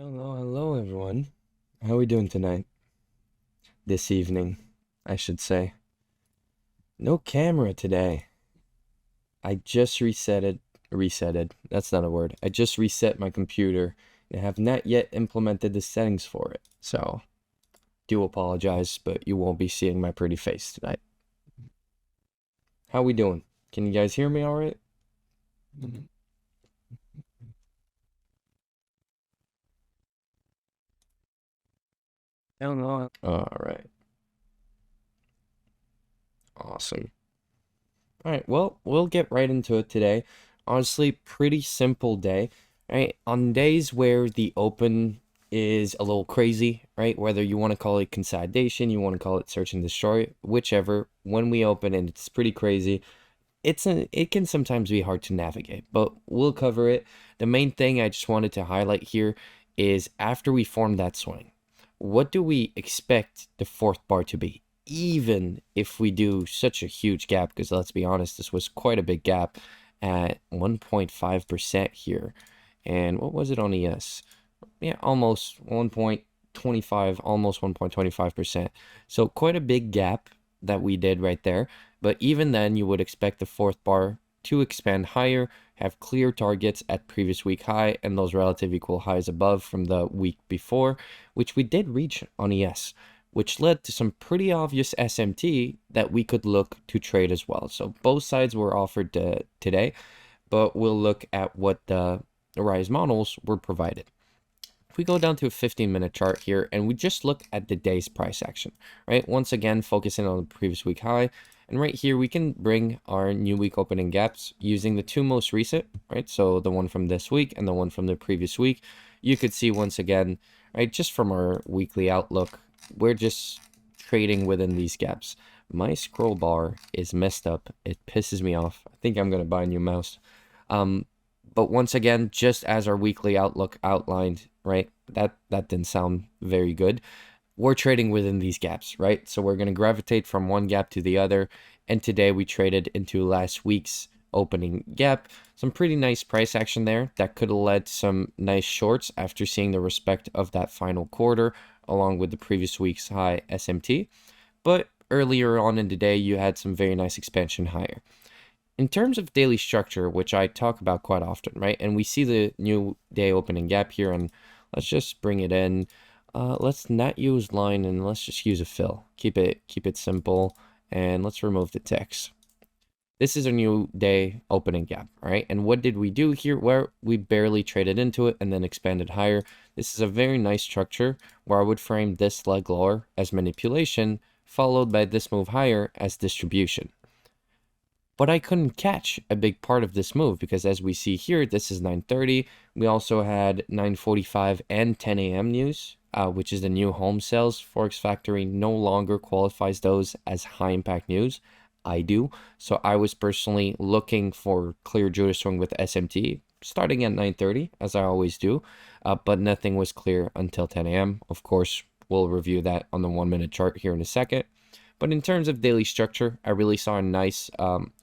Hello everyone. How are we doing tonight? This evening, I should say. No camera today. I just resetted. That's not a word. I just reset my computer and have not yet implemented the settings for it. So, do apologize, but you won't be seeing my pretty face tonight. How we doing? Can you guys hear me all right? All right. Awesome. All right, well, we'll get right into it today. Honestly, pretty simple day, right? On days where the open is a little crazy, right? Whether you want to call it consolidation, you want to call it search and destroy, whichever, when we open and it's pretty crazy, it can sometimes be hard to navigate, but we'll cover it. The main thing I just wanted to highlight here is after we form that swing, what do we expect the fourth bar to be? Even if we do such a huge gap, because let's be honest, this was quite a big gap at 1.5% here. And what was it on ES? Yeah, almost 1.25, almost 1.25%. So quite a big gap that we did right there. But even then, you would expect the fourth bar to expand higher, have clear targets at previous week high, and those relative equal highs above from the week before, which we did reach on ES, which led to some pretty obvious SMT that we could look to trade as well. So both sides were offered today, but we'll look at what the Rise models were provided. If we go down to a 15-minute chart here and we just look at the day's price action, right? Once again, focusing on the previous week high. And right here, we can bring our new week opening gaps using the two most recent, right? So the one from this week and the one from the previous week. You could see once again, right, just from our weekly outlook, we're just trading within these gaps. My scroll bar is messed up. It pisses me off. I think I'm going to buy a new mouse. But once again, just as our weekly outlook outlined, right? That didn't sound very good. We're trading within these gaps, right? So we're going to gravitate from one gap to the other. And today we traded into last week's opening gap. Some pretty nice price action there that could have led to some nice shorts after seeing the respect of that final quarter along with the previous week's high SMT. But earlier on in the day, you had some very nice expansion higher. In terms of daily structure, which I talk about quite often, right? And we see the new day opening gap here, and let's just bring it in. Let's not use line and let's just use a fill. Keep it simple, and let's remove the text. This is a new day opening gap, right? And what did we do here? Where we barely traded into it and then expanded higher. This is a very nice structure where I would frame this leg lower as manipulation, followed by this move higher as distribution. But I couldn't catch a big part of this move because as we see here, this is 9:30. We also had 9:45 and 10 a.m. news, which is the new home sales. Forex Factory no longer qualifies those as high impact news. I do. So I was personally looking for clear Judah swing with SMT starting at 9:30, as I always do. But nothing was clear until 10 a.m. Of course, we'll review that on the 1 minute chart here in a second. But in terms of daily structure, I really saw a nice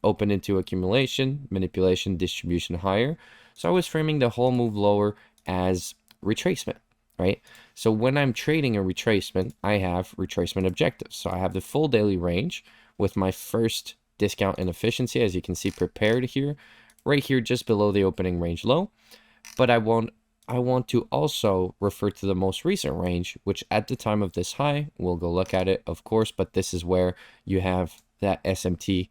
open into accumulation, manipulation, distribution higher. So I was framing the whole move lower as retracement, right? So when I'm trading a retracement, I have retracement objectives. So I have the full daily range with my first discount and efficiency, as you can see prepared here, right here just below the opening range low. But I want to also refer to the most recent range, which at the time of this high, we'll go look at it, of course, but this is where you have that SMT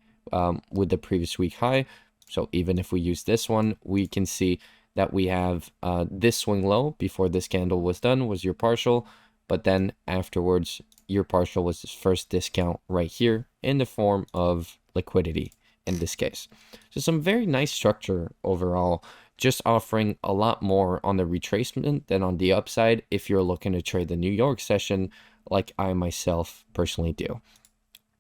with the previous week high. So even if we use this one, we can see that we have this swing low before this candle was done was your partial, but then afterwards, your partial was this first discount right here in the form of liquidity in this case. So some very nice structure overall, just offering a lot more on the retracement than on the upside if you're looking to trade the New York session like I myself personally do.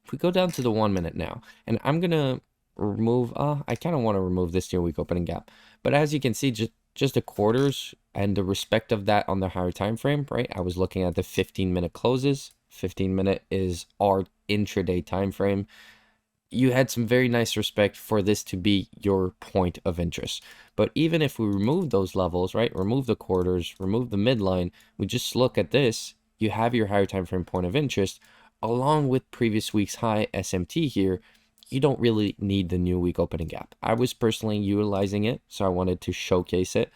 If we go down to the 1 minute now, and I'm gonna remove, I kind of want to remove this new week opening gap, but as you can see, just the quarters and the respect of that on the higher time frame, right? I was looking at the 15-minute closes. 15-minute is our intraday time frame. you had some very nice respect for this to be your point of interest. But even if we remove those levels, right, remove the quarters, remove the midline, we just look at this, you have your higher time frame point of interest along with previous week's high SMT here. You don't really need the new week opening gap. I was personally utilizing it, so I wanted to showcase it.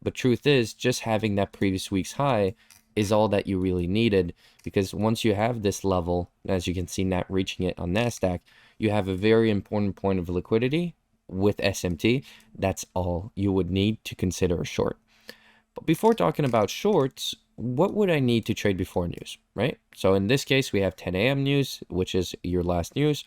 But truth is, just having that previous week's high is all that you really needed, because once you have this level, as you can see, not reaching it on NASDAQ, you have a very important point of liquidity with SMT. That's all you would need to consider a short. But before talking about shorts, what would I need to trade before news, right? So in this case, we have 10 a.m. news, which is your last news.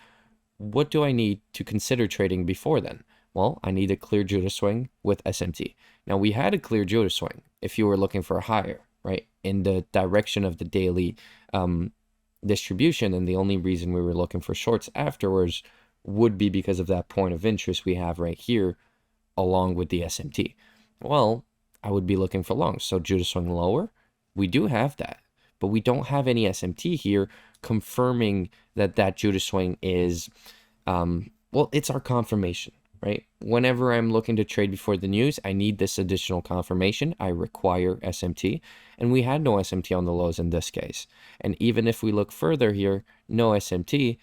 What do I need to consider trading before then? Well, I need a clear Judah swing with SMT. Now, we had a clear Judah swing if you were looking for a higher, right, in the direction of the daily distribution, and the only reason we were looking for shorts afterwards would be because of that point of interest we have right here along with the SMT. Well, I would be looking for longs. So Judah swing lower, we do have that, but we don't have any SMT here confirming that that Judah swing is, well, it's our confirmation, right? Whenever I'm looking to trade before the news, I need this additional confirmation. I require SMT, and we had no SMT on the lows in this case. And even if we look further here, no SMT.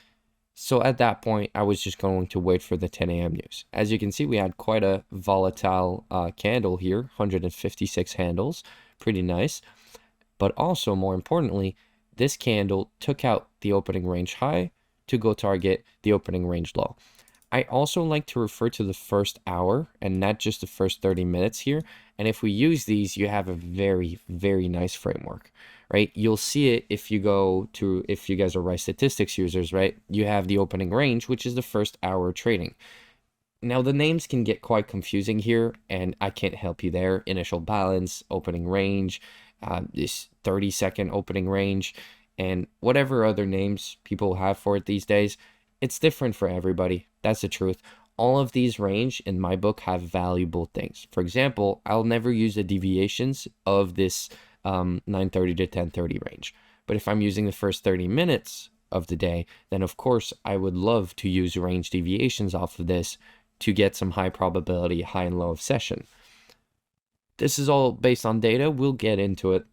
So at that point, I was just going to wait for the 10 a.m. news. As you can see, we had quite a volatile candle here, 156 handles, pretty nice. But also, more importantly, this candle took out the opening range high to go target the opening range low. I also like to refer to the first hour and not just the first 30 minutes here. And if we use these, you have a very, very nice framework, right? You'll see it if you go to, if you guys are Rice Statistics users, right? You have the opening range, which is the first hour trading. Now, the names can get quite confusing here, and I can't help you there. Initial balance, opening range, this 30-second opening range, and whatever other names people have for it these days. It's different for everybody. That's the truth. All of these range in my book have valuable things. For example, I'll never use the deviations of this 9:30 to 10:30 range. But if I'm using the first 30 minutes of the day, then of course I would love to use range deviations off of this to get some high probability high and low of session. This is all based on data. We'll get into it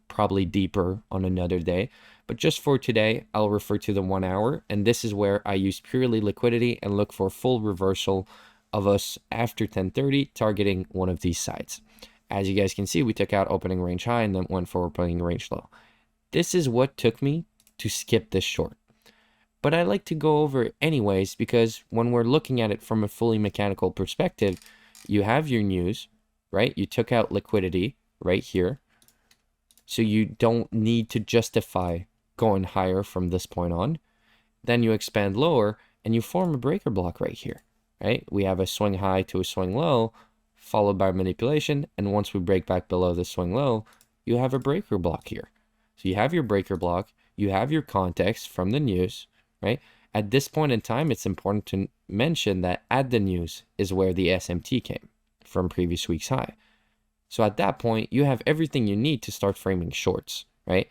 probably deeper on another day. But just for today, I'll refer to the 1 hour, and this is where I use purely liquidity and look for full reversal of us after 10:30, targeting one of these sides. As you guys can see, we took out opening range high and then went for opening range low. This is what took me to skip this short. But I like to go over it anyways, because when we're looking at it from a fully mechanical perspective, you have your news, right? You took out liquidity right here. So you don't need to justify going higher from this point on. Then you expand lower and you form a breaker block right here, right? We have a swing high to a swing low followed by manipulation. And once we break back below the swing low, you have a breaker block here. So you have your breaker block, you have your context from the news, right? At this point in time, it's important to mention that at the news is where the SMT came from previous week's high. So at that point, you have everything you need to start framing shorts, right?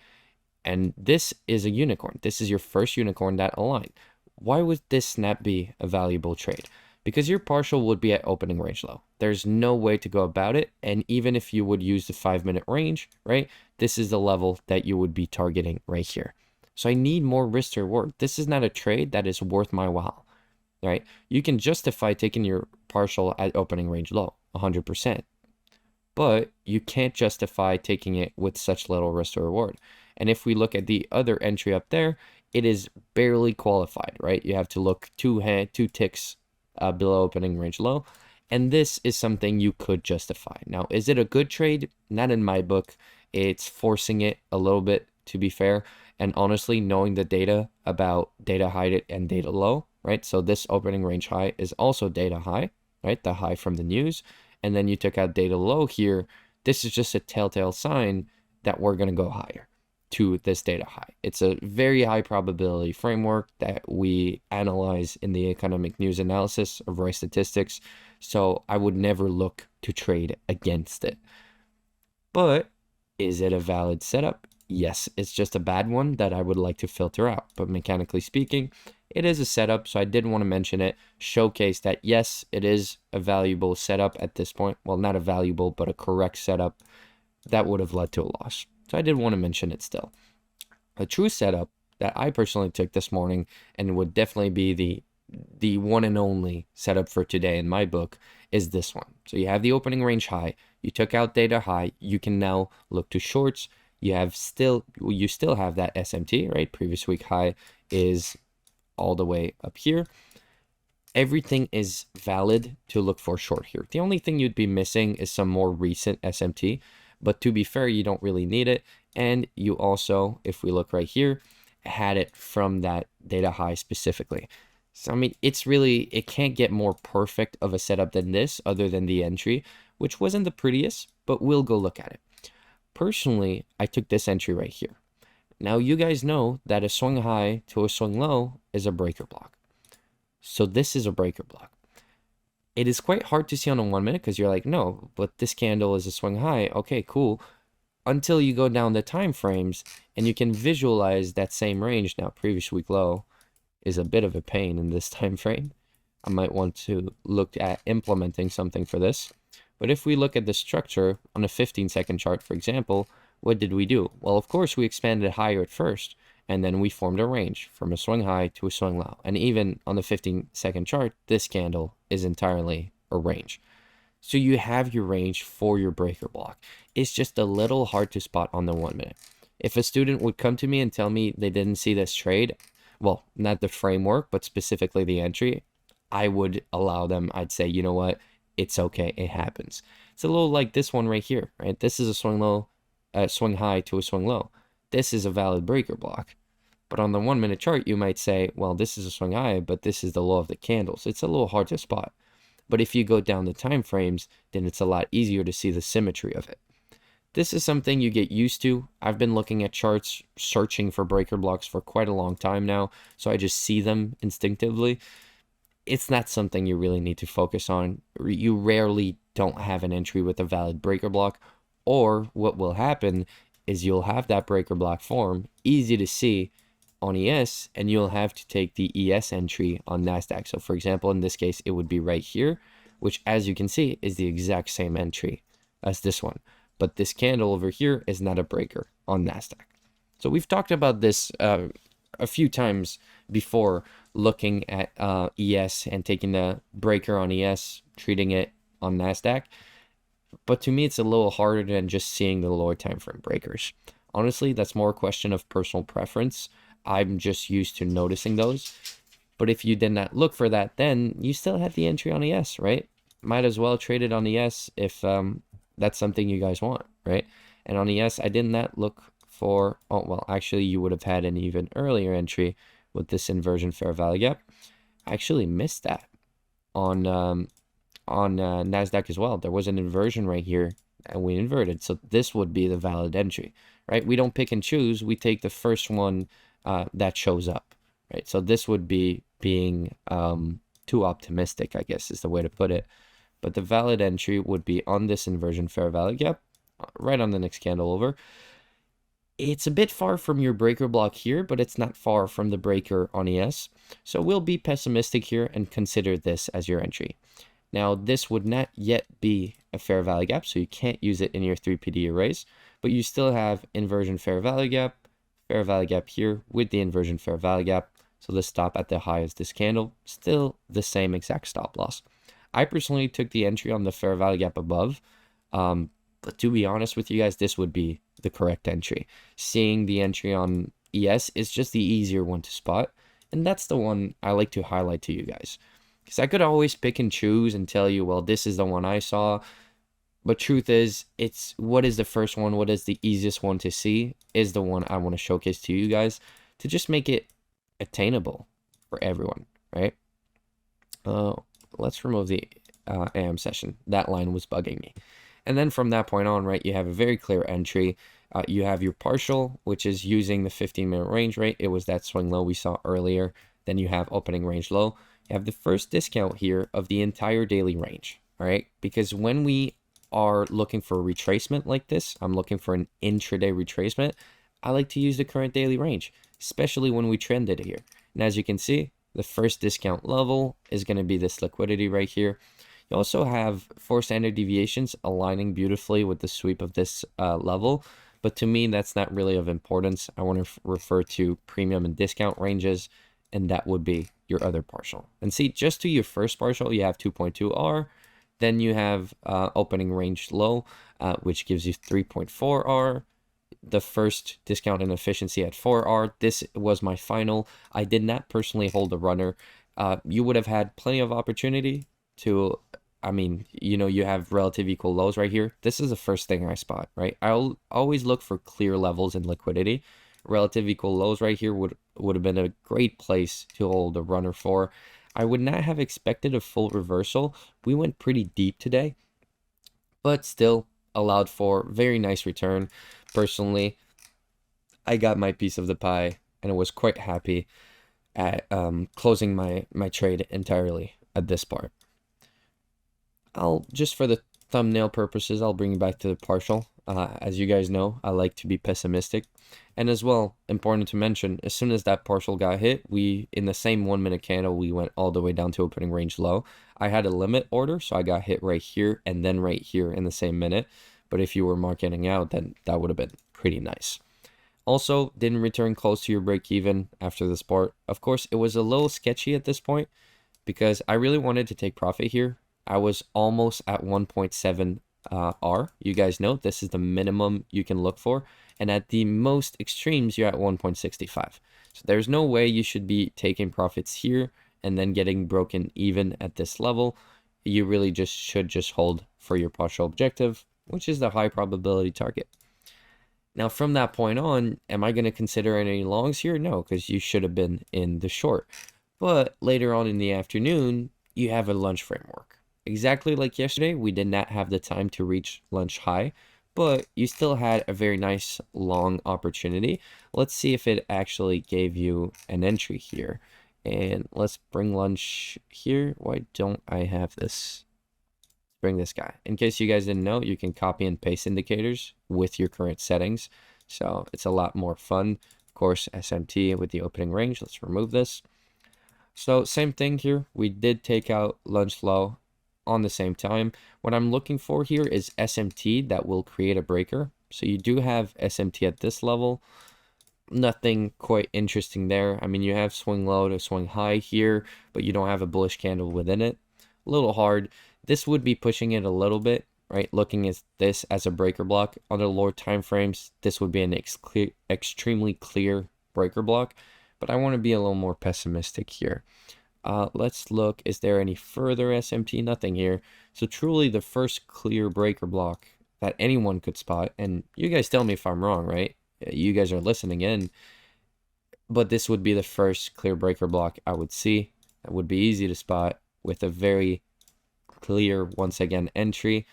And this is a unicorn. This is your first unicorn that aligned. Why would this snap be a valuable trade? Because your partial would be at opening range low. There's no way to go about it. And even if you would use the 5-minute range, right? This is the level that you would be targeting right here. So I need more risk to reward. This is not a trade that is worth my while, right? You can justify taking your partial at opening range low, 100%. But you can't justify taking it with such little risk to reward. And if we look at the other entry up there, it is barely qualified, right? You have to look two ticks below opening range low. And this is something you could justify. Now, is it a good trade? Not in my book. It's forcing it a little bit, to be fair. And honestly, knowing the data about data high and data low, right? So this opening range high is also data high, right? The high from the news. And then you took out data low here. This is just a telltale sign that we're going to go higher to this data high. It's a very high probability framework that we analyze in the economic news analysis of Rice Statistics. So I would never look to trade against it. But is it a valid setup? Yes, it's just a bad one that I would like to filter out. But mechanically speaking, it is a setup, so I did want to mention it, showcase that yes, it is a valuable setup at this point. Well, not a valuable, but a correct setup that would have led to a loss. So I did want to mention it still. A true setup that I personally took this morning and would definitely be the one and only setup for today in my book is this one. So you have the opening range high, you took out data high, you can now look to shorts. You still have that SMT, right? Previous week high is all the way up here. Everything is valid to look for short here. The only thing you'd be missing is some more recent SMT, but to be fair, you don't really need it. And you also, if we look right here, had it from that data high specifically. So, I mean, it can't get more perfect of a setup than this other than the entry, which wasn't the prettiest, but we'll go look at it. Personally, I took this entry right here. Now, you guys know that a swing high to a swing low is a breaker block. So this is a breaker block. It is quite hard to see on a 1 minute because you're like, no, but this candle is a swing high. Okay, cool. Until you go down the time frames and you can visualize that same range. Now, previous week low is a bit of a pain in this time frame. I might want to look at implementing something for this. But if we look at the structure on a 15-second chart, for example, what did we do? Well, of course, we expanded higher at first, and then we formed a range from a swing high to a swing low. And even on the 15-second chart, this candle is entirely a range. So you have your range for your breaker block. It's just a little hard to spot on the 1 minute. If a student would come to me and tell me they didn't see this trade, well, not the framework, but specifically the entry, I would allow them. I'd say, you know what? It's okay. It happens. It's a little like this one right here, right? This is a swing low, swing high to a swing low. This is a valid breaker block. But on the 1 minute chart, you might say, well, this is a swing high, but this is the low of the candles. It's a little hard to spot. But if you go down the time frames, then it's a lot easier to see the symmetry of it. This is something you get used to. I've been looking at charts, searching for breaker blocks for quite a long time now, so I just see them instinctively. It's not something you really need to focus on. You rarely don't have an entry with a valid breaker block, or what will happen is you'll have that breaker block form, easy to see on ES, and you'll have to take the ES entry on NASDAQ. So for example, in this case, it would be right here, which as you can see is the exact same entry as this one. But this candle over here is not a breaker on NASDAQ. So we've talked about this a few times before, looking at ES and taking the breaker on ES, treating it on NASDAQ. But to me, it's a little harder than just seeing the lower time frame breakers. Honestly, that's more a question of personal preference. I'm just used to noticing those. But if you did not look for that, then you still had the entry on ES, right? Might as well trade it on ES if that's something you guys want, right? And on ES, I did not look for, oh, well, actually, you would have had an even earlier entry with this inversion fair value gap. I actually missed that on NASDAQ as well. There was an inversion right here, and we inverted. So this would be the valid entry, right? We don't pick and choose. We take the first one that shows up, right? So this would be being too optimistic, I guess is the way to put it. But the valid entry would be on this inversion fair value gap, right on the next candle over. It's a bit far from your breaker block here, but it's not far from the breaker on ES. So we'll be pessimistic here and consider this as your entry. Now, this would not yet be a fair value gap, so you can't use it in your 3PD arrays, but you still have inversion fair value gap here with the inversion fair value gap. So the stop at the high is this candle, still the same exact stop loss. I personally took the entry on the fair value gap above, but to be honest with you guys, this would be the correct entry. Seeing the entry on ES is just the easier one to spot, and that's the one I like to highlight to you guys. Because I could always pick and choose and tell you, well, this is the one I saw, but truth is, it's what is the first one, what is the easiest one to see, is the one I want to showcase to you guys to just make it attainable for everyone, right? Let's remove the AM session. That line was bugging me. And then from that point on, right, you have a very clear entry. You have your partial, which is using the 15-minute range, right? It was that swing low we saw earlier. Then you have opening range low. You have the first discount here of the entire daily range, all right? Because when we are looking for a retracement like this, I'm looking for an intraday retracement, I like to use the current daily range, especially when we trended here. And as you can see, The first discount level is going to be this liquidity right here. You also have 4 standard deviations aligning beautifully with the sweep of this level, but to me, that's not really of importance. I want to refer to premium and discount ranges, and that would be your other partial. And see, just to your first partial, you have 2.2R, then you have opening range low, which gives you 3.4R. The first discount in efficiency at 4R. This was my final. I did not personally hold a runner. You would have had plenty of opportunity to, I mean, you have relative equal lows right here. This is the first thing I spot, right? I'll always look for clear levels in liquidity. Relative equal lows right here would have been a great place to hold a runner for. I would not have expected a full reversal. We went pretty deep today, but still allowed for very nice return. Personally, I got my piece of the pie and I was quite happy at closing my trade entirely at this part. I'll just for the thumbnail purposes, I'll bring you back to the partial. As you guys know, I like to be pessimistic. And as well, important to mention, as soon as that partial got hit, we, in the same 1 minute candle, we went all the way down to opening range low. I had a limit order, so I got hit right here and then right here in the same minute. But if you were marketing out, then that would have been pretty nice. Also, didn't return close to your break even after this part. Of course, it was a little sketchy at this point because I really wanted to take profit here. I was almost at 1.7 R. You guys know this is the minimum you can look for. And at the most extremes, you're at 1.65. So there's no way you should be taking profits here and then getting broken even at this level. You really just should just hold for your partial objective, which is the high probability target. Now, from that point on, am I going to consider any longs here? No, because you should have been in the short. But later on in the afternoon, you have a lunch framework. Exactly like yesterday, we did not have the time to reach lunch high, but you still had a very nice long opportunity. Let's see if it actually gave you an entry here. And let's bring lunch here. Why don't I have this? Bring this guy. In case you guys didn't know, you can copy and paste indicators with your current settings. So it's a lot more fun. Of course, SMT with the opening range. Let's remove this. So same thing here. We did take out lunch low on the same time. What I'm looking for here is SMT that will create a breaker. So you do have SMT at this level. Nothing quite interesting there. I mean, you have swing low to swing high here, but you don't have a bullish candle within it. A little hard. This would be pushing it a little bit, right? Looking at this as a breaker block. Under lower time frames, this would be an extremely clear breaker block, but I want to be a little more pessimistic here. Let's look, is there any further SMT? Nothing here. So truly the first clear breaker block that anyone could spot, and you guys tell me if I'm wrong, right? You guys are listening in, but this would be the first clear breaker block I would see. That would be easy to spot with a very clear, once again, entry.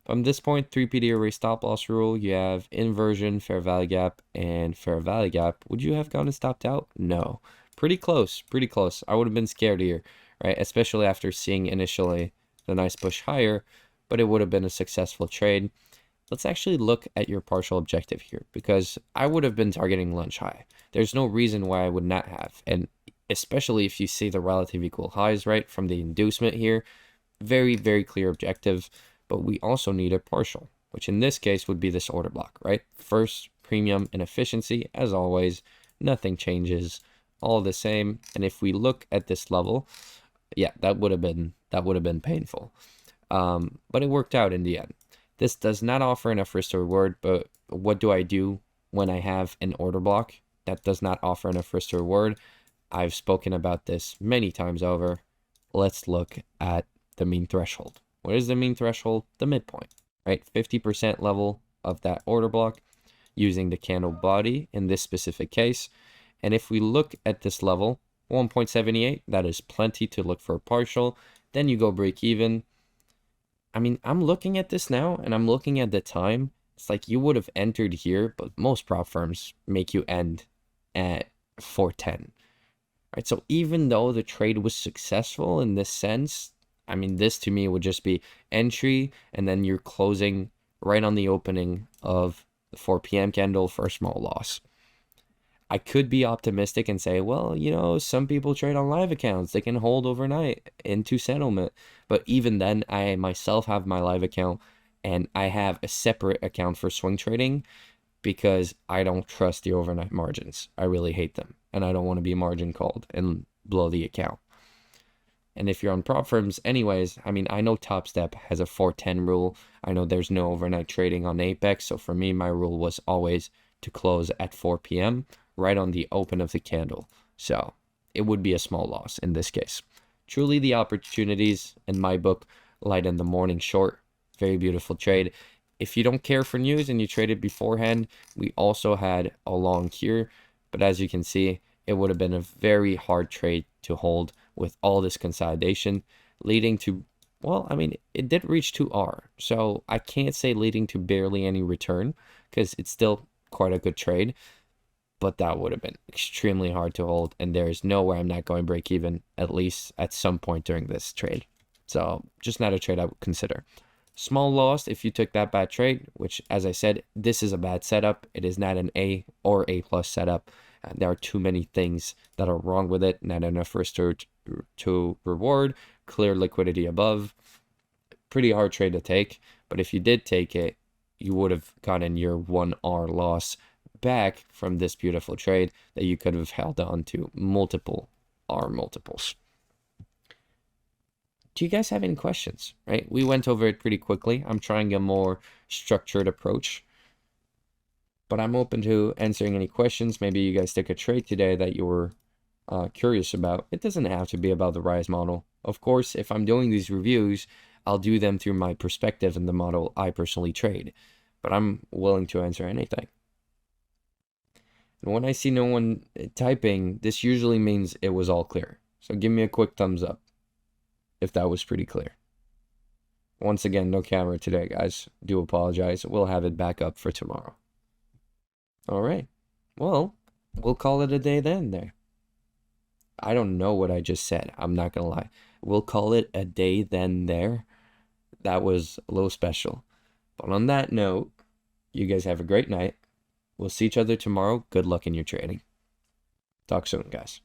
From this point, 3PD array stop loss rule, you have inversion, fair value gap, and fair value gap. Would you have gone and stopped out? No. Pretty close, pretty close. I would have been scared here, right? Especially after seeing initially the nice push higher, but it would have been a successful trade. Let's actually look at your partial objective here, because I would have been targeting lunch high. There's no reason why I would not have, and especially if you see the relative equal highs, right, from the inducement here. Very, very clear objective, but we also need a partial, which in this case would be this order block, right? First, premium and efficiency, as always, nothing changes, all the same. And if we look at this level, yeah, that would have been painful. But it worked out in the end. This does not offer enough risk to reward, but what do I do when I have an order block that does not offer enough risk to reward? I've spoken about this many times over. Let's look at the mean threshold. What is the mean threshold? The midpoint, right? 50% level of that order block using the candle body in this specific case. And if we look at this level, 1.78, that is plenty to look for a partial. Then you go break even. I mean, I'm looking at this now and I'm looking at the time. It's like you would have entered here, but most prop firms make you end at 410. Right? So even though the trade was successful in this sense, I mean, this to me would just be entry, and then you're closing right on the opening of the 4 p.m. candle for a small loss. I could be optimistic and say, well, some people trade on live accounts. They can hold overnight into settlement. But even then, I myself have my live account and I have a separate account for swing trading because I don't trust the overnight margins. I really hate them. And I don't want to be margin called and blow the account. And if you're on prop firms anyways, I mean, I know Top Step has a 410 rule. I know there's no overnight trading on Apex. So for me, my rule was always to close at 4 p.m. right on the open of the candle. So it would be a small loss in this case. Truly the opportunities in my book light in the morning short. Very beautiful trade. If you don't care for news and you traded beforehand, we also had a long here. But as you can see, it would have been a very hard trade to hold with all this consolidation leading to, well, I mean, it did reach 2R. So I can't say leading to barely any return because it's still quite a good trade. But that would have been extremely hard to hold. And there is no way I'm not going break even, at least at some point during this trade. So just not a trade I would consider. Small loss if you took that bad trade, which, as I said, this is a bad setup. It is not an A or A plus setup. There are too many things that are wrong with it. Not enough risk to reward. Clear liquidity above. Pretty hard trade to take. But if you did take it, you would have gotten your 1R loss back from this beautiful trade that you could have held on to multiple R multiples. Do you guys have any questions? Right? We went over it pretty quickly. I'm trying a more structured approach, but I'm open to answering any questions. Maybe you guys took a trade today that you were curious about. It doesn't have to be about the Rise model. Of course, if I'm doing these reviews, I'll do them through my perspective and the model I personally trade, but I'm willing to answer anything. And when I see no one typing, this usually means it was all clear. So give me a quick thumbs up if that was pretty clear. Once again, no camera today, guys. Do apologize. We'll have it back up for tomorrow. All right. Well, we'll call it a day then there. I don't know what I just said. I'm not going to lie. We'll call it a day then there. That was a little special. But on that note, you guys have a great night. We'll see each other tomorrow. Good luck in your trading. Talk soon, guys.